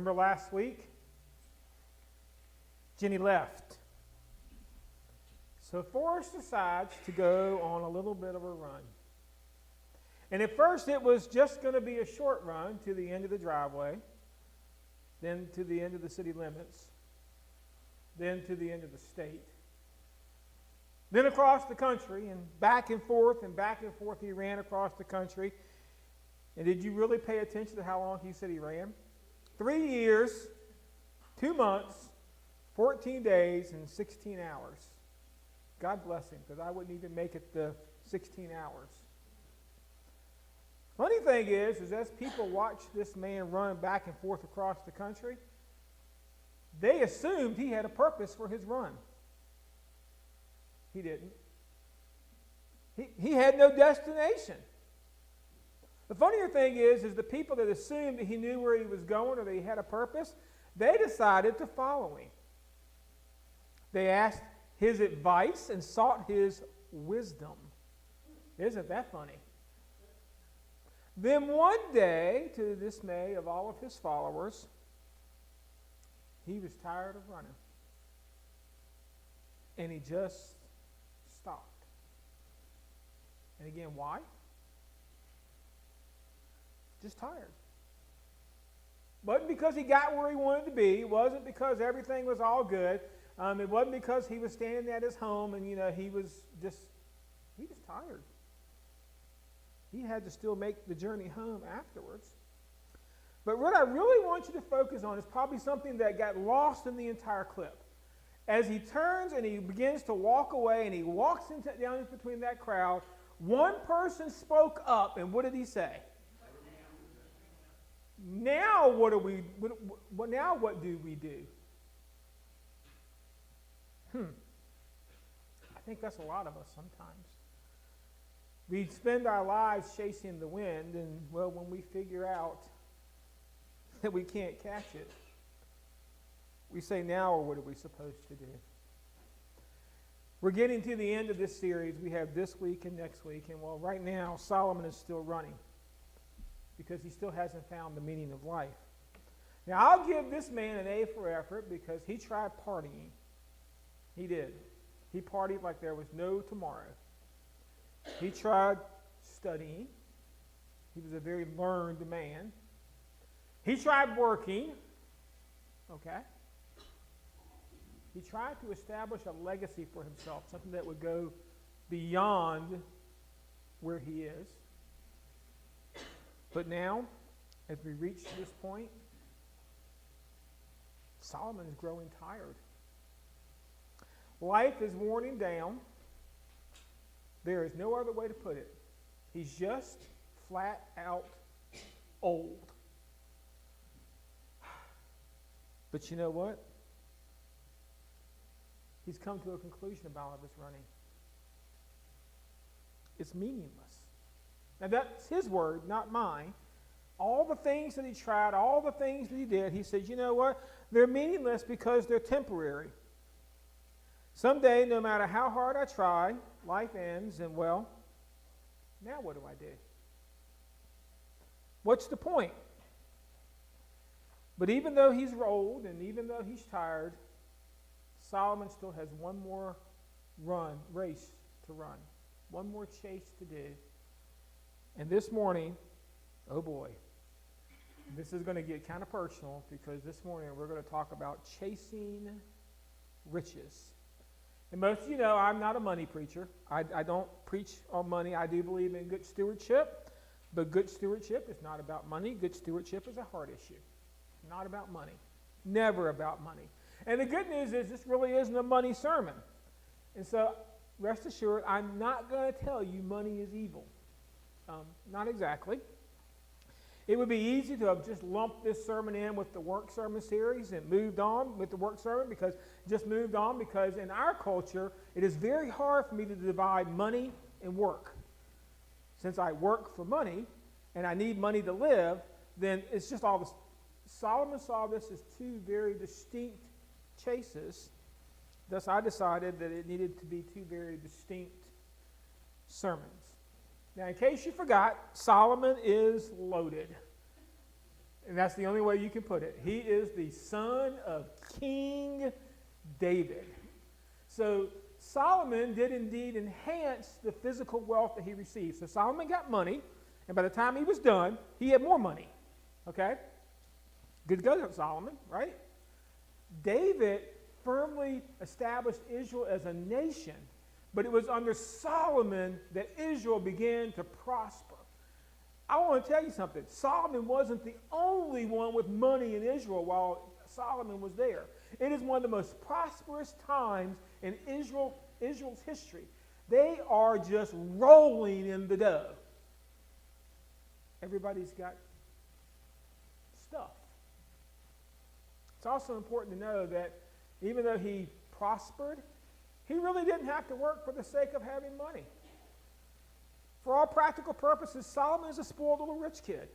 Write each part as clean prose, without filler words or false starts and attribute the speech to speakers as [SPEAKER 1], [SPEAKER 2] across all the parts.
[SPEAKER 1] Remember last week? Jenny left. So Forrest decides to go on a little bit of a run. And at first it was just going to be a short run to the end of the driveway, then to the end of the city limits, then to the end of the state, then across the country, and back and forth he ran across the country. And did you really pay attention to how long he said he ran? 3 years, 2 months, 14 days, and 16 hours. God bless him, because I wouldn't even make it the 16 hours. Funny thing is as people watched this man run back and forth across the country, they assumed he had a purpose for his run. He didn't. He had no destination. The funnier thing is the people that assumed that he knew where he was going or that he had a purpose, they decided to follow him. They asked his advice and sought his wisdom. Isn't that funny? Then one day, to the dismay of all of his followers, he was tired of running. And he just stopped. And again, why? Just tired. Wasn't because he got where he wanted to be. It wasn't because everything was all good. It wasn't because he was standing at his home and, he was tired. He had to still make the journey home afterwards. But what I really want you to focus on is probably something that got lost in the entire clip. As he turns and he begins to walk away and he walks down between that crowd, one person spoke up, and what did he say? Now what do we do? I think that's a lot of us sometimes. We spend our lives chasing the wind, and when we figure out that we can't catch it, we say, now what are we supposed to do? We're getting to the end of this series. We have this week and next week, and right now Solomon is still running because he still hasn't found the meaning of life. Now, I'll give this man an A for effort because he tried partying. He did. He partied like there was no tomorrow. He tried studying. He was a very learned man. He tried working. Okay. He tried to establish a legacy for himself, something that would go beyond where he is. But now, as we reach this point, Solomon is growing tired. Life is worn him down. There is no other way to put it. He's just flat out old. But you know what? He's come to a conclusion about all of his running. It's meaningless. Now that's his word, not mine. All the things that he tried, all the things that he did, he said, you know what? They're meaningless because they're temporary. Someday, no matter how hard I try, life ends, and now what do I do? What's the point? But even though he's old and even though he's tired, Solomon still has one more race to run, one more chase to do. And this morning, oh boy, this is going to get kind of personal because this morning we're going to talk about chasing riches. And most of you know I'm not a money preacher. I don't preach on money. I do believe in good stewardship, but good stewardship is not about money. Good stewardship is a heart issue, not about money, never about money. And the good news is this really isn't a money sermon. And so rest assured, I'm not going to tell you money is evil. Not exactly. It would be easy to have just lumped this sermon in with the work sermon series and moved on with the work sermon because in our culture, it is very hard for me to divide money and work. Since I work for money and I need money to live, then it's just all this. Solomon saw this as two very distinct chases. Thus, I decided that it needed to be two very distinct sermons. Now, in case you forgot, Solomon is loaded. And that's the only way you can put it. He is the son of King David. So Solomon did indeed enhance the physical wealth that he received. So Solomon got money, and by the time he was done, he had more money. Okay? Good to go, Solomon, right? David firmly established Israel as a nation, but it was under Solomon that Israel began to prosper. I want to tell you something. Solomon wasn't the only one with money in Israel while Solomon was there. It is one of the most prosperous times in Israel's history. They are just rolling in the dough. Everybody's got stuff. It's also important to know that even though he prospered, he really didn't have to work for the sake of having money. For all practical purposes, Solomon is a spoiled little rich kid.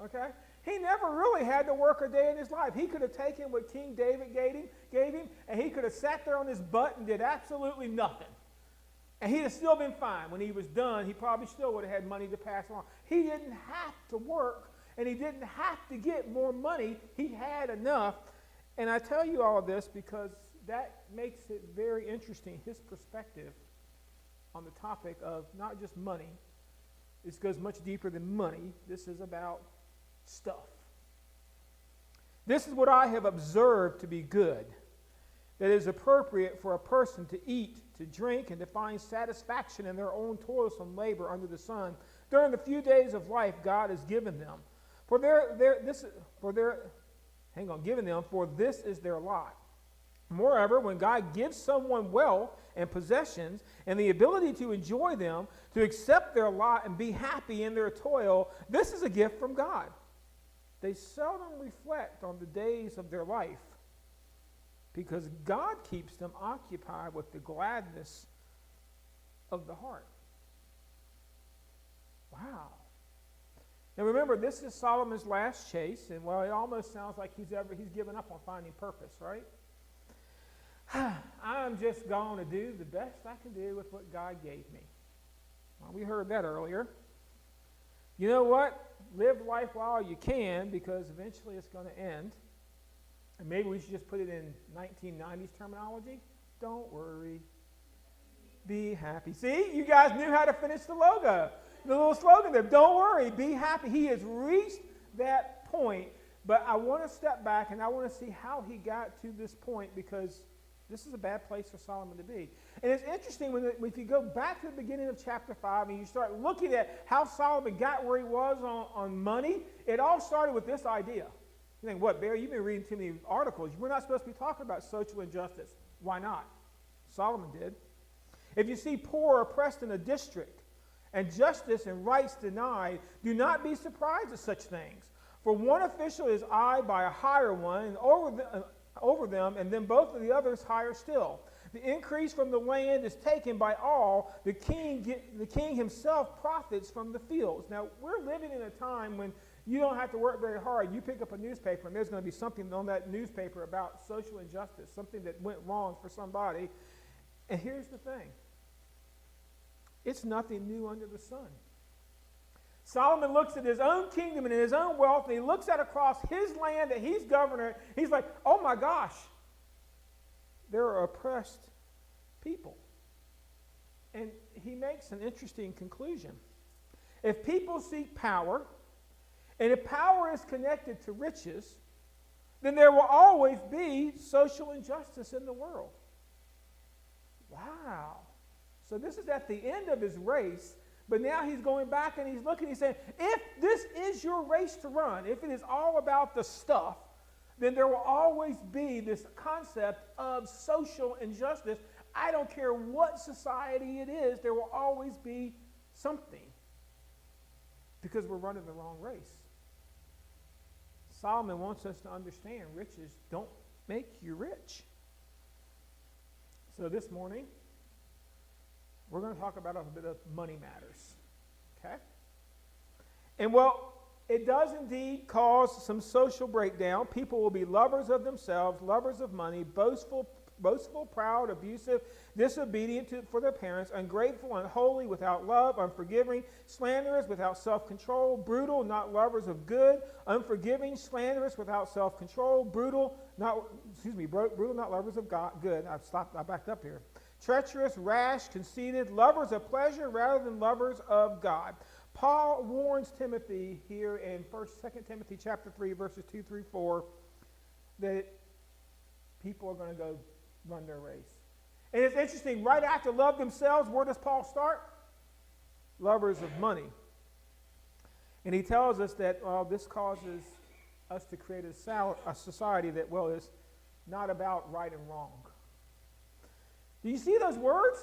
[SPEAKER 1] Okay? He never really had to work a day in his life. He could have taken what King David gave him, and he could have sat there on his butt and did absolutely nothing. And he'd have still been fine. When he was done, he probably still would have had money to pass along. He didn't have to work, and he didn't have to get more money. He had enough. And I tell you all this because that makes it very interesting, his perspective on the topic of not just money. This goes much deeper than money. This is about stuff. This is what I have observed to be good, that is appropriate for a person to eat, to drink, and to find satisfaction in their own toilsome labor under the sun during the few days of life God has given them. For this is their lot. Moreover, when God gives someone wealth and possessions and the ability to enjoy them, to accept their lot and be happy in their toil, this is a gift from God. They seldom reflect on the days of their life because God keeps them occupied with the gladness of the heart. Wow. Now remember, this is Solomon's last chase, and well, it almost sounds like he's given up on finding purpose, right? I'm just going to do the best I can do with what God gave me. Well, we heard that earlier. You know what? Live life while you can, because eventually it's going to end. And maybe we should just put it in 1990s terminology. Don't worry. Be happy. See, you guys knew how to finish the logo. The little slogan there, don't worry, be happy. He has reached that point, but I want to step back and I want to see how he got to this point, because this is a bad place for Solomon to be. And it's interesting if you go back to the beginning of chapter 5 and you start looking at how Solomon got where he was on money, it all started with this idea. You think, what, Barry, you've been reading too many articles. We're not supposed to be talking about social injustice. Why not? Solomon did. If you see poor or oppressed in a district and justice and rights denied, do not be surprised at such things. For one official is eyed by a higher one, and over them, and then both of the others higher still. The increase from the land is taken by all. The king himself profits from the fields. Now, we're living in a time when you don't have to work very hard. You pick up a newspaper, and there's going to be something on that newspaper about social injustice, something that went wrong for somebody. And here's the thing. It's nothing new under the sun. Solomon looks at his own kingdom and his own wealth, and he looks at across his land that he's governor. He's like, oh my gosh, there are oppressed people. And he makes an interesting conclusion. If people seek power, and if power is connected to riches, then there will always be social injustice in the world. Wow. So this is at the end of his race. But now he's going back and he's looking, he's saying, if this is your race to run, if it is all about the stuff, then there will always be this concept of social injustice. I don't care what society it is, there will always be something, because we're running the wrong race. Solomon wants us to understand riches don't make you rich. So this morning, we're going to talk about a bit of money matters, okay? And well, it does indeed cause some social breakdown. People will be lovers of themselves, lovers of money, boastful, boastful, proud, abusive, disobedient for their parents, ungrateful, unholy, without love, unforgiving, slanderous, without self-control, brutal, not lovers of good, unforgiving, slanderous, without self-control, brutal, not lovers of God. Good. I backed up here. Treacherous, rash, conceited, lovers of pleasure rather than lovers of God. Paul warns Timothy here in 2 Timothy chapter 3, verses 2 through 4, that people are going to go run their race. And it's interesting, right after love themselves, where does Paul start? Lovers of money. And he tells us that this causes us to create a society that, is not about right and wrong. Do you see those words?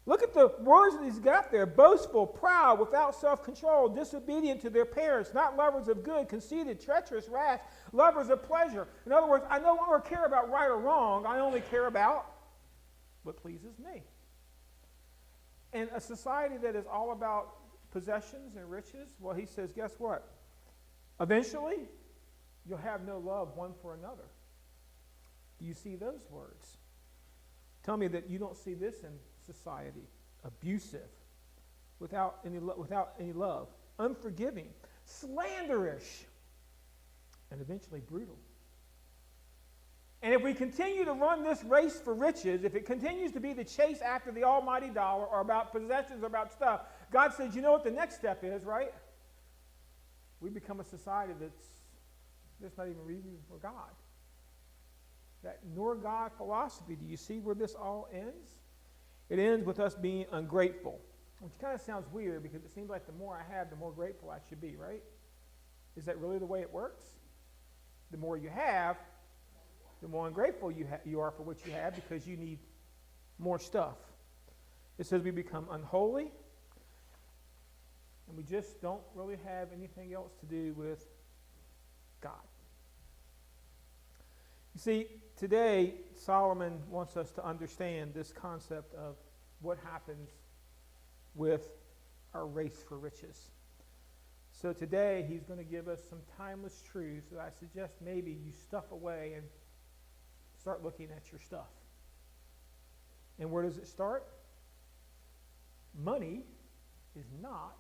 [SPEAKER 1] Look at the words that he's got there. Boastful, proud, without self-control, disobedient to their parents, not lovers of good, conceited, treacherous, rash, lovers of pleasure. In other words, I no longer care about right or wrong. I only care about what pleases me. And a society that is all about possessions and riches, he says, guess what? Eventually, you'll have no love one for another. Do you see those words? Tell me that you don't see this in society. Abusive, without any love, unforgiving, slanderish, and eventually brutal. And if we continue to run this race for riches, if it continues to be the chase after the almighty dollar or about possessions or about stuff, God says, you know what the next step is, right? We become a society that's not even reason for God. That nor God philosophy. Do you see where this all ends? It ends with us being ungrateful, which kind of sounds weird because it seems like the more I have, the more grateful I should be, right? Is that really the way it works? The more you have, the more ungrateful you are for what you have because you need more stuff. It says we become unholy, and we just don't really have anything else to do with God. You see, today, Solomon wants us to understand this concept of what happens with our race for riches. So today, he's going to give us some timeless truths that I suggest maybe you stuff away and start looking at your stuff. And where does it start? Money is not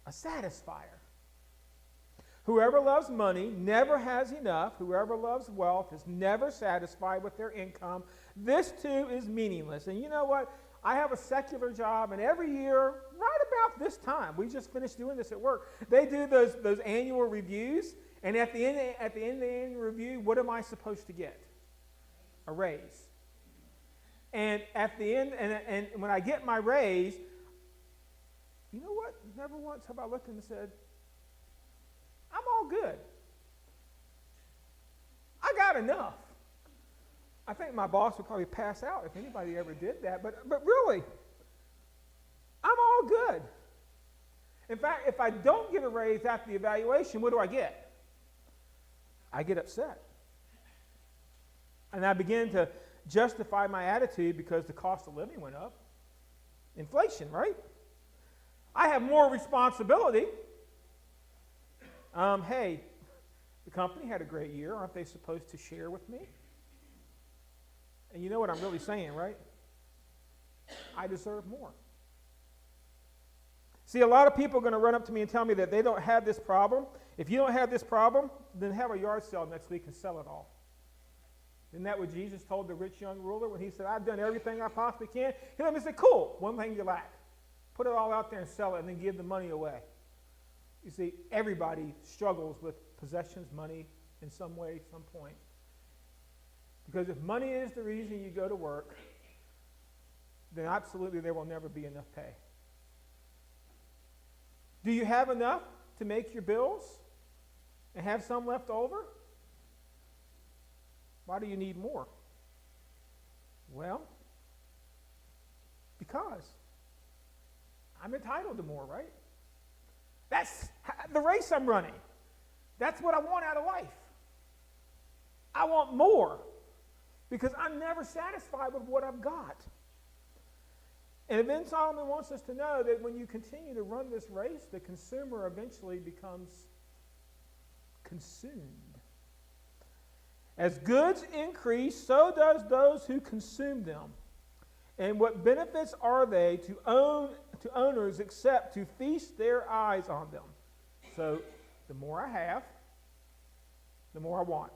[SPEAKER 1] a satisfier. Whoever loves money never has enough. Whoever loves wealth is never satisfied with their income. This too is meaningless. And you know what? I have a secular job, and every year, right about this time, we just finished doing this at work, they do those annual reviews, and at the end of the annual review, what am I supposed to get? A raise. And at the end, and when I get my raise, you know what? Never once have I looked and said, I'm all good. I got enough. I think my boss would probably pass out if anybody ever did that, but really, I'm all good. In fact, if I don't get a raise after the evaluation, what do I get? I get upset. And I begin to justify my attitude because the cost of living went up. Inflation, right? I have more responsibility. Hey, the company had a great year. Aren't they supposed to share with me? And you know what I'm really saying, right? I deserve more. See, a lot of people are going to run up to me and tell me that they don't have this problem. If you don't have this problem, then have a yard sale next week and sell it all. Isn't that what Jesus told the rich young ruler when he said, I've done everything I possibly can? He let me say, cool, one thing you lack. Put it all out there and sell it and then give the money away. You see, everybody struggles with possessions, money, in some way, some point. Because if money is the reason you go to work, then absolutely there will never be enough pay. Do you have enough to make your bills and have some left over? Why do you need more? Well, because I'm entitled to more, right? That's the race I'm running. That's what I want out of life. I want more because I'm never satisfied with what I've got. And then Solomon wants us to know that when you continue to run this race, the consumer eventually becomes consumed. As goods increase, so does those who consume them. And what benefits are they to owners except to feast their eyes on them? So the more I have, the more I want.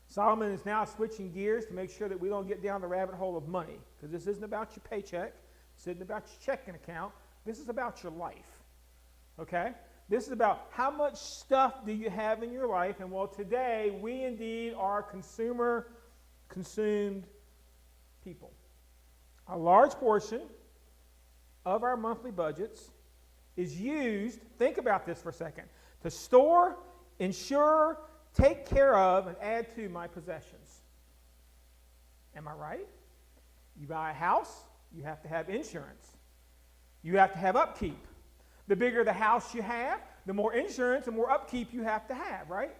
[SPEAKER 1] Solomon is now switching gears to make sure that we don't get down the rabbit hole of money, because this isn't about your paycheck. This isn't about your checking account. This is about your life. Okay? This is about how much stuff do you have in your life. And well, today we indeed are consumed people. A large portion of our monthly budgets is used, think about this for a second, to store, insure, take care of, and add to my possessions. Am I right? You buy a house, you have to have insurance. You have to have upkeep. The bigger the house you have, the more insurance and more upkeep you have to have, right?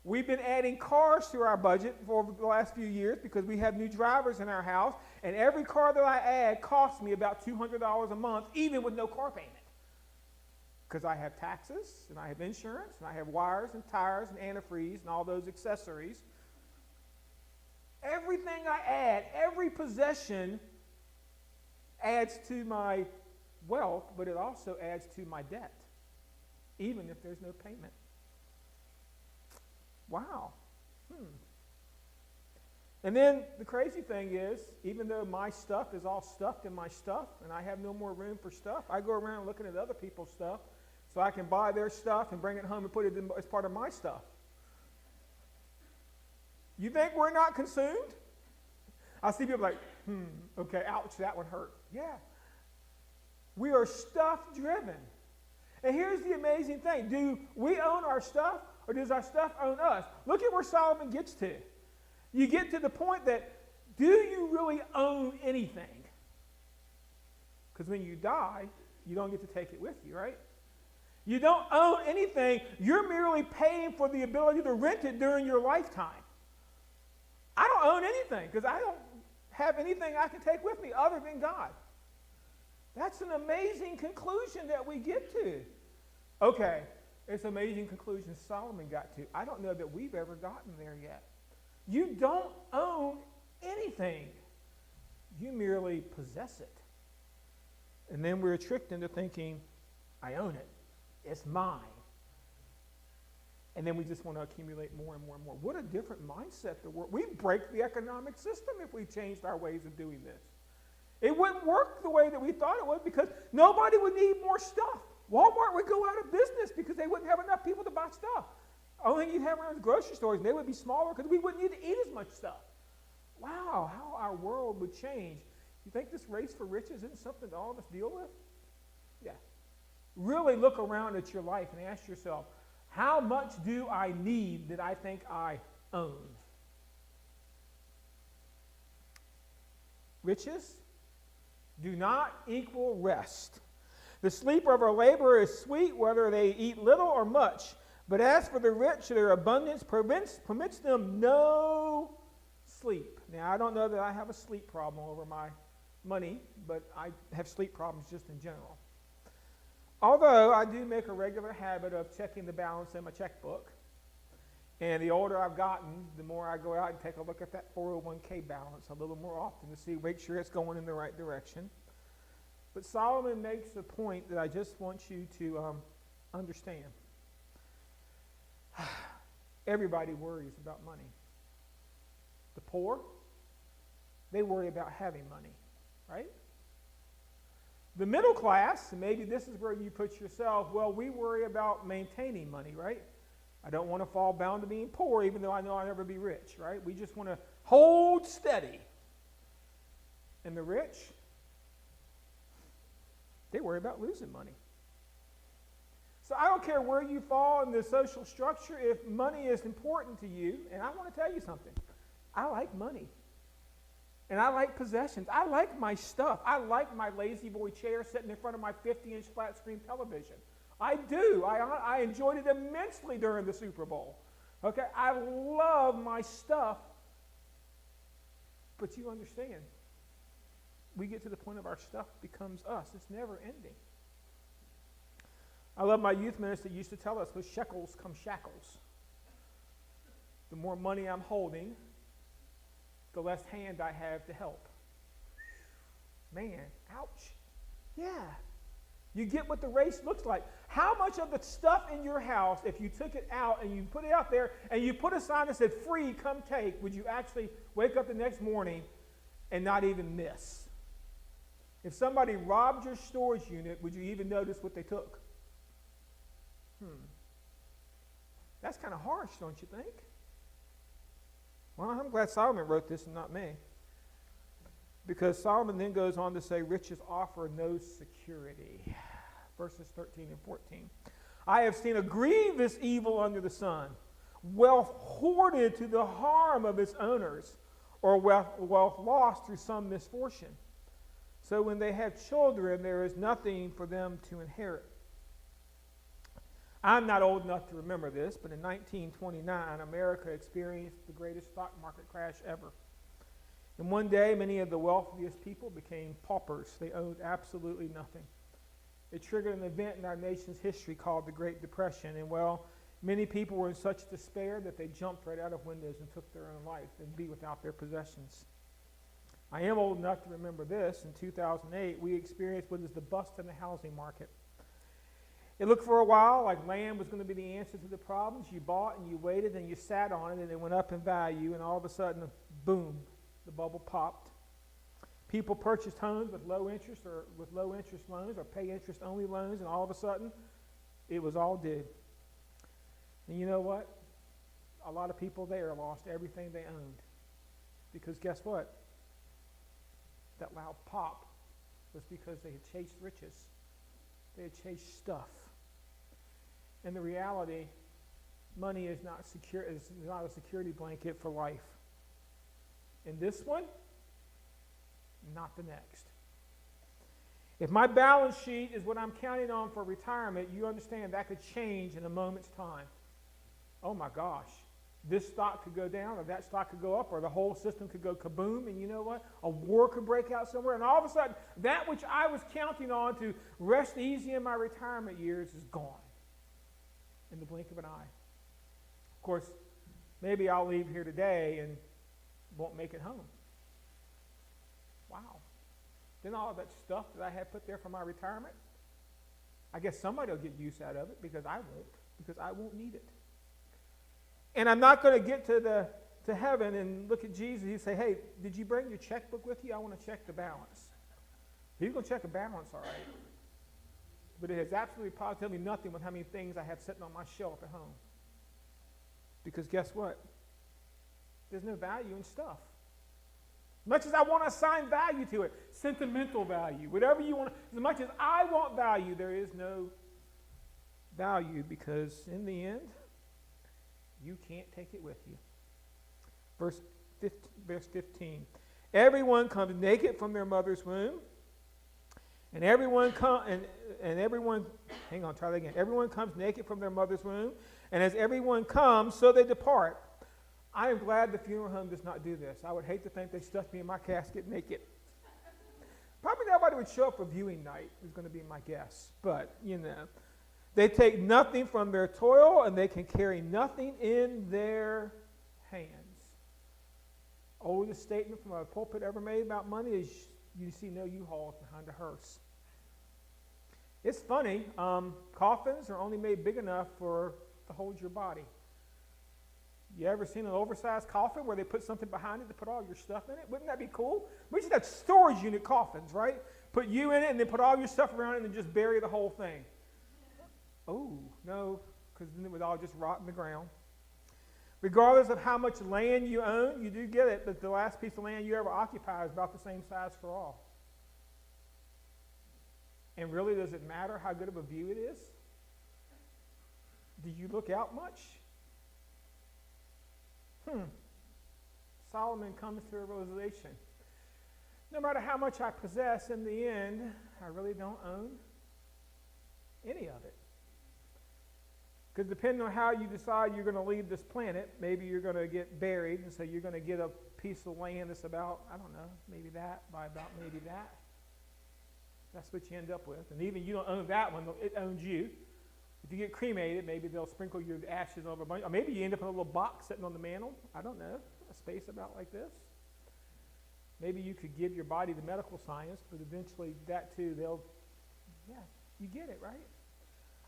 [SPEAKER 1] We've been adding cars to our budget for the last few years because we have new drivers in our house, and every car that I add costs me about $200 a month, even with no car payment. Because I have taxes, and I have insurance, and I have wires and tires and antifreeze and all those accessories. Everything I add, every possession adds to my wealth, but it also adds to my debt, even if there's no payment. Wow. And then the crazy thing is, even though my stuff is all stuffed in my stuff, and I have no more room for stuff, I go around looking at other people's stuff so I can buy their stuff and bring it home and put it in as part of my stuff. You think we're not consumed? I see people like, okay, ouch, that one hurt. Yeah. We are stuff-driven. And here's the amazing thing. Do we own our stuff, or does our stuff own us? Look at where Solomon gets to. You get to the point that, do you really own anything? Because when you die, you don't get to take it with you, right? You don't own anything. You're merely paying for the ability to rent it during your lifetime. I don't own anything because I don't have anything I can take with me other than God. That's an amazing conclusion that we get to. Okay, it's an amazing conclusion Solomon got to. I don't know that we've ever gotten there yet. You don't own anything. You merely possess it. And then we're tricked into thinking, I own it. It's mine. And then we just want to accumulate more and more and more. What a different mindset. We'd break the economic system if we changed our ways of doing this. It wouldn't work the way that we thought it would because nobody would need more stuff. Walmart would go out of business because they wouldn't have enough people to buy stuff. Only thing you'd have around the grocery stores, and they would be smaller because we wouldn't need to eat as much stuff. Wow, how our world would change. You think this race for riches isn't something that all of us deal with? Yeah. Really look around at your life and ask yourself, how much do I need that I think I own? Riches do not equal rest. The sleep of a laborer is sweet, whether they eat little or much. But as for the rich, their abundance permits them no sleep. Now, I don't know that I have a sleep problem over my money, but I have sleep problems just in general. Although I do make a regular habit of checking the balance in my checkbook. And the older I've gotten, the more I go out and take a look at that 401k balance a little more often to make sure it's going in the right direction. But Solomon makes a point that I just want you to understand. Everybody worries about money. The poor, they worry about having money, right? The middle class, and maybe this is where you put yourself, well, we worry about maintaining money, right? I don't want to fall bound to being poor, even though I know I'll never be rich, right? We just want to hold steady. And the rich, they worry about losing money. So I don't care where you fall in the social structure, if money is important to you, and I want to tell you something. I like money. And I like possessions. I like my stuff. I like my lazy boy chair sitting in front of my 50-inch flat screen television. I do. I enjoyed it immensely during the Super Bowl. Okay, I love my stuff. But you understand, we get to the point of our stuff becomes us. It's never ending. I love my youth minister used to tell us, with shekels come shackles. the more money I'm holding, the less hand I have to help. Man, ouch. Yeah. You get what the race looks like. How much of the stuff in your house, if you took it out and you put it out there and you put a sign that said free, come take, would you actually wake up the next morning and not even miss? If somebody robbed your storage unit, would you even notice what they took? That's kind of harsh, don't you think? Well, I'm glad Solomon wrote this and not me. Because Solomon then goes on to say, riches offer no security. Verses 13 and 14. I have seen a grievous evil under the sun, wealth hoarded to the harm of its owners, or wealth lost through some misfortune. So when they have children, there is nothing for them to inherit. I'm not old enough to remember this, but in 1929, America experienced the greatest stock market crash ever. And one day, many of the wealthiest people became paupers. They owned absolutely nothing. It triggered an event in our nation's history called the Great Depression. And well, many people were in such despair that they jumped right out of windows and took their own life and be without their possessions. I am old enough to remember this. In 2008, we experienced what is the bust in the housing market. It looked for a while like land was going to be the answer to the problems. You bought and you waited and you sat on it and it went up in value, and all of a sudden, boom, the bubble popped. People purchased homes with low interest loans or pay interest only loans, and all of a sudden it was all due. And you know what? A lot of people there lost everything they owned. Because guess what? That loud pop was because they had chased riches. They had chased stuff. And the reality, money is not a security blanket for life. In this one, not the next. If my balance sheet is what I'm counting on for retirement, you understand that could change in a moment's time. Oh my gosh. This stock could go down, or that stock could go up, or the whole system could go kaboom, and you know what? A war could break out somewhere, and all of a sudden, that which I was counting on to rest easy in my retirement years is gone in the blink of an eye. Of course, maybe I'll leave here today and won't make it home. Wow. Then all of that stuff that I had put there for my retirement, I guess somebody will get use out of it, because I won't need it. And I'm not going to get to heaven and look at Jesus and say, hey, did you bring your checkbook with you? I want to check the balance. He's going to check a balance, all right. But it has absolutely positively nothing with how many things I have sitting on my shelf at home. Because guess what? There's no value in stuff. As much as I want to assign value to it, sentimental value, whatever you want, as much as I want value, there is no value, because in the end, you can't take it with you. Verse 15. Everyone comes naked from their mother's womb, and everyone comes naked from their mother's womb, and as everyone comes, so they depart. I am glad the funeral home does not do this. I would hate to think they stuffed me in my casket naked. Probably nobody would show up for viewing night, is going to be my guess. But, you know, they take nothing from their toil, and they can carry nothing in their hands. Oldest statement from a pulpit ever made about money is, you see no U-Hauls behind a hearse. It's funny, coffins are only made big enough to hold your body. You ever seen an oversized coffin where they put something behind it to put all your stuff in it? Wouldn't that be cool? We should have storage unit coffins, right? Put you in it and then put all your stuff around it and then just bury the whole thing. Oh, no, because then it would all just rot in the ground. Regardless of how much land you own, you do get it, but the last piece of land you ever occupy is about the same size for all. And really, does it matter how good of a view it is? Do you look out much? Solomon comes to a realization. No matter how much I possess, in the end, I really don't own any of it. Because depending on how you decide you're going to leave this planet, maybe you're going to get buried, and so you're going to get a piece of land that's about, I don't know, maybe that, by about maybe that. That's what you end up with. And even you don't own that one, it owns you. If you get cremated, maybe they'll sprinkle your ashes over a bunch. Or maybe you end up in a little box sitting on the mantle. I don't know. A space about like this. Maybe you could give your body to medical science, but eventually that too, you get it, right?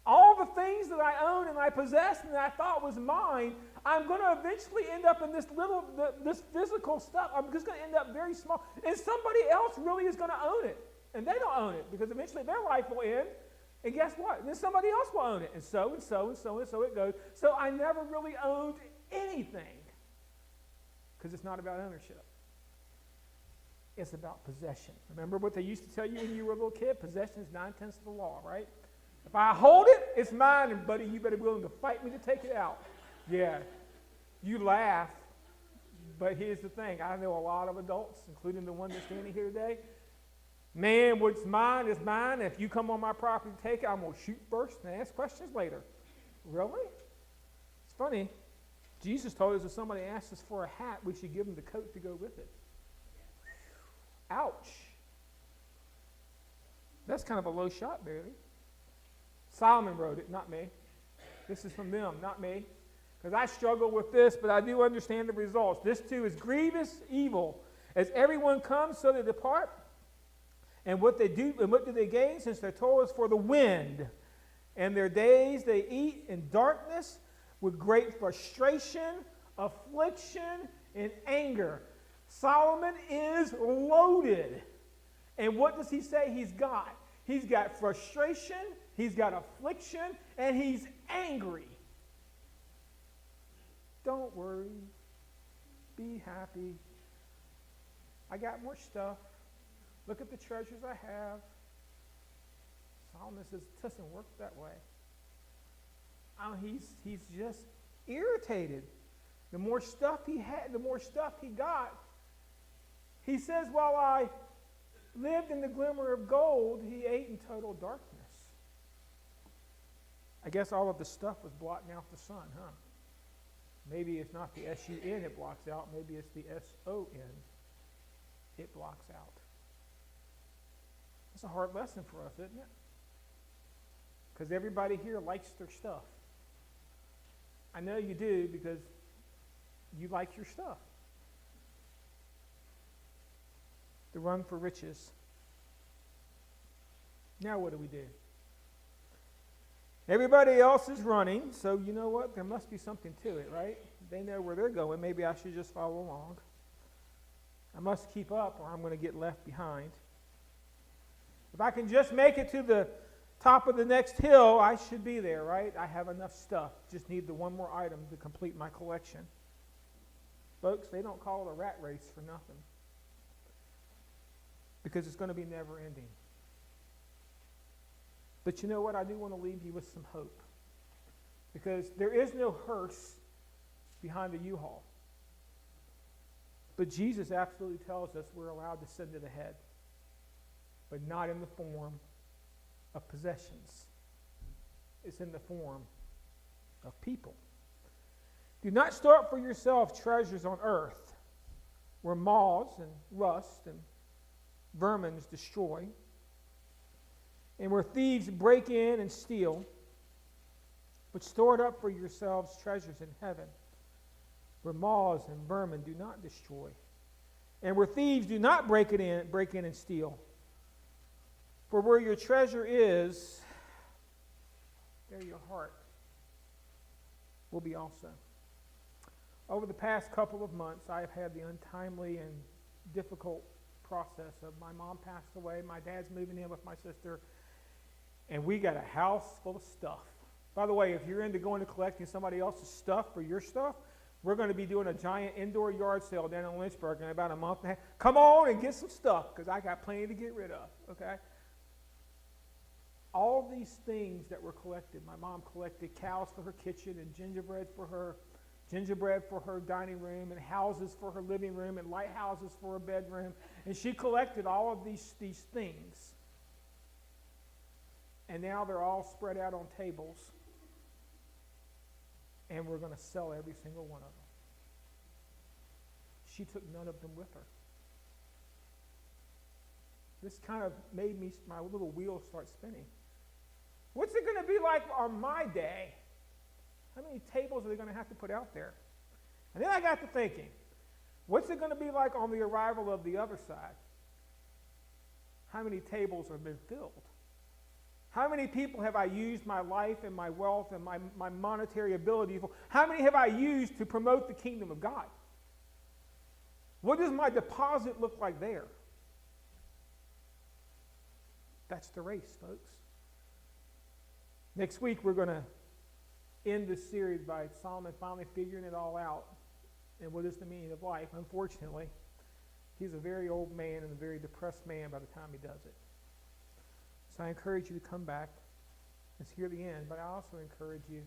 [SPEAKER 1] All the things that I own and I possess and I thought was mine, I'm going to eventually end up in this physical stuff. I'm just going to end up very small. And somebody else really is going to own it. And they don't own it because eventually their life will end. And guess what? And then somebody else will own it. And so and so and so and so it goes. So I never really owned anything because it's not about ownership. It's about possession. Remember what they used to tell you when you were a little kid? Possession is 9/10 of the law, right? If I hold it, it's mine, and buddy, you better be willing to fight me to take it out. Yeah. You laugh, but here's the thing. I know a lot of adults, including the one that's standing here today. Man, what's mine is mine. If you come on my property to take it, I'm going to shoot first and ask questions later. Really? It's funny. Jesus told us if somebody asks us for a hat, we should give them the coat to go with it. Ouch. That's kind of a low shot, barely. Solomon wrote it, not me. This is from them, not me. Because I struggle with this, but I do understand the results. This too is grievous evil. As everyone comes, so they depart. And what they do, and what do they gain? Since their toil is for the wind. And their days they eat in darkness with great frustration, affliction, and anger. Solomon is loaded. And what does he say he's got? He's got frustration, he's got affliction, and he's angry. Don't worry. Be happy. I got more stuff. Look at the treasures I have. Solomon says it doesn't work that way. He's just irritated. The more stuff he had, the more stuff he got. He says, while I lived in the glimmer of gold, he ate in total darkness. I guess all of the stuff was blotting out the sun, huh? Maybe it's not the S-U-N it blocks out. Maybe it's the S-O-N it blocks out. It's a hard lesson for us, isn't it? Because everybody here likes their stuff. I know you do because you like your stuff. The run for riches. Now what do we do? Everybody else is running, so you know what? There must be something to it, right? They know where they're going. Maybe I should just follow along. I must keep up or I'm going to get left behind. If I can just make it to the top of the next hill, I should be there, right? I have enough stuff. Just need the one more item to complete my collection. Folks, they don't call it a rat race for nothing. Because it's going to be never ending. But you know what? I do want to leave you with some hope. Because there is no hearse behind the U-Haul. But Jesus absolutely tells us we're allowed to send it ahead. But not in the form of possessions. It's in the form of people. Do not store up for yourself treasures on earth, where moths and rust and vermins destroy, and where thieves break in and steal, but store it up for yourselves treasures in heaven, where moths and vermin do not destroy, and where thieves do not break in and steal. For where your treasure is, there your heart will be also. Over the past couple of months, I've had the untimely and difficult process of my mom passed away, my dad's moving in with my sister, and we got a house full of stuff. By the way, if you're into going to collecting somebody else's stuff for your stuff, we're going to be doing a giant indoor yard sale down in Lynchburg in about a month and a half. Come on and get some stuff, because I got plenty to get rid of, okay? All these things that were collected, my mom collected cows for her kitchen and gingerbread for her dining room, and houses for her living room, and lighthouses for her bedroom. And she collected all of these things. And now they're all spread out on tables. And we're going to sell every single one of them. She took none of them with her. This kind of made my little wheels start spinning. What's it going to be like on my day? How many tables are they going to have to put out there? And then I got to thinking, what's it going to be like on the arrival of the other side? How many tables have been filled? How many people have I used my life and my wealth and my monetary ability for? How many have I used to promote the kingdom of God? What does my deposit look like there? That's the race, folks. Next week, we're going to end this series by Solomon finally figuring it all out and what is the meaning of life. Unfortunately, he's a very old man and a very depressed man by the time he does it. So I encourage you to come back and hear the end, but I also encourage you